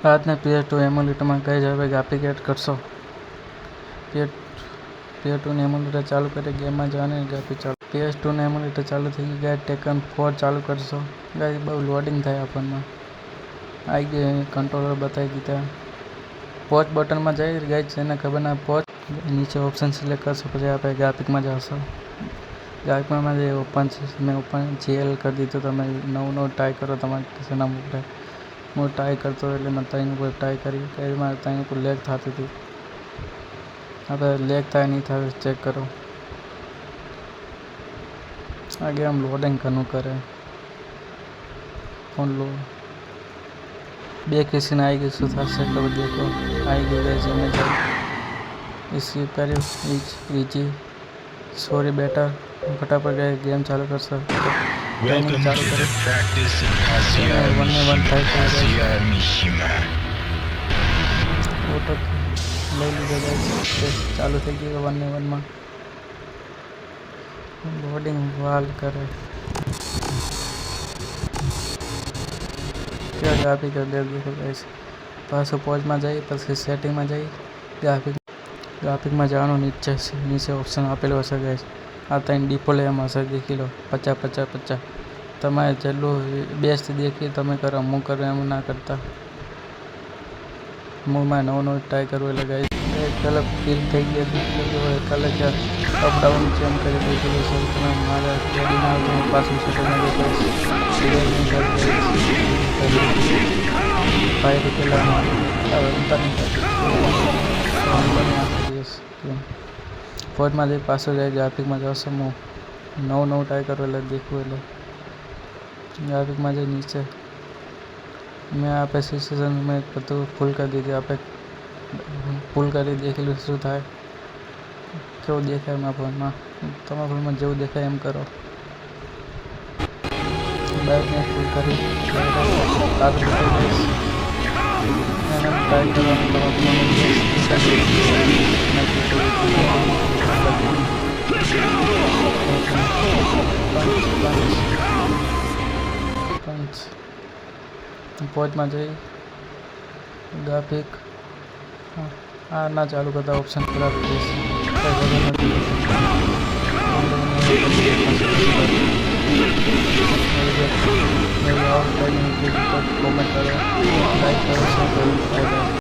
આજના PS2 એમ્યુલેટરમાં કઈ જ હવે ગ્રાફિક એડ કરશો. PS2 એમ્યુલેટર ચાલુ કરી ગેમમાં જવાની ગ્રાફિક ચાલુ. PS2 એમ્યુલેટર ચાલુ થઈ ગયું. ગાઈસ ટેકન 4 ચાલુ કરશો. ગાઈસ બહુ લોડિંગ થાય આપણમાં. આવી ગઈ કંટ્રોલર બતાવી દીધા. પોચ બટનમાં જઈ ગાઈસ જેને ખબર ના પોચ નીચે ઓપ્શન સિલેક્ટ કરશો પછી આપણે ગ્રાફિકમાં જશો. ગ્રાફિકમાં જે ઓપન છે મેં ઓપન GL કરી દીધું. તમે નવું ટ્રાય કરો તમારે કિસ્સાના મોકલે. હું ટ્રાય કરતો એટલે મેં ત્રણ ઉપર ટ્રાય કરી કે મારે ત્રણ ઉપર લેગ થતી હતી. આપણે લેગ થાય નહીં થાય ચેક કરો. આ ગેમ લોડિંગ ઘણું કરે. ફોન લો 2 કેસીને આવી ગયું શું થશે એટલે દેખો. આવી ગયું ગેસ અમે સ્કીપ કર્યું. ઇઝી સોરી બેટર ફટાફટ ગઈ ગેમ ચાલુ કરશો. Welcome to the practice of Kazuya Mishima. Auto લઈ લીધો ગાઈસ. ચાલુ થઈ ગયું 1v1માં. લોડિંગ વાલ કરે. क्या ग्राफिक देखो गाइस. पासो पोजમાં જઈ પછી સેટિંગમાં જઈ ગ્રાફિકમાં જવાનું નીચે ઓપ્શન આપેલો હશે ગાઈસ. આ ત્રણ ડિફોલ્ટ એમ હશે દેખી લો 50-50-50. તમારે જેટલું બેસ્ટ દેખી તમે કરો. હું કરું એમ ના કરતા. હું માં નવું ટ્રાય કરું એટલે ગાઈસ કલર ફીલ થઈ ગઈ કલર અપ ડાઉન ચેન્જ કરી દીધું છે. તમે મારા રેડી ના હું પાછું સેટિંગમાં ફોર્ટમાં જઈ પાછું જાય ગ્રાફિકમાં જશો. હું નવું ટ્રાય કરું એટલે દેખવું એટલે ગ્રાફિકમાં જઈ નીચે મેં આપણે સિચ્યુએશન મેં બધું ફૂલ કરી દીધી. આપણે ફૂલ કરી દેખેલું શું થાય કેવું દેખાય મારા ફોનમાં. તમારા ફોનમાં જેવું દેખાય એમ કરો. બાઇકને ફૂલ કરી આગળ ટ્રાય કરવાનું પોચમાં જઈ ગ્રાફિક આ ના ચાલુ કરતા ઓપ્શન ખરાબ થશે. કોમેન્ટ કરો, લાઈક કરો, શેર કરો.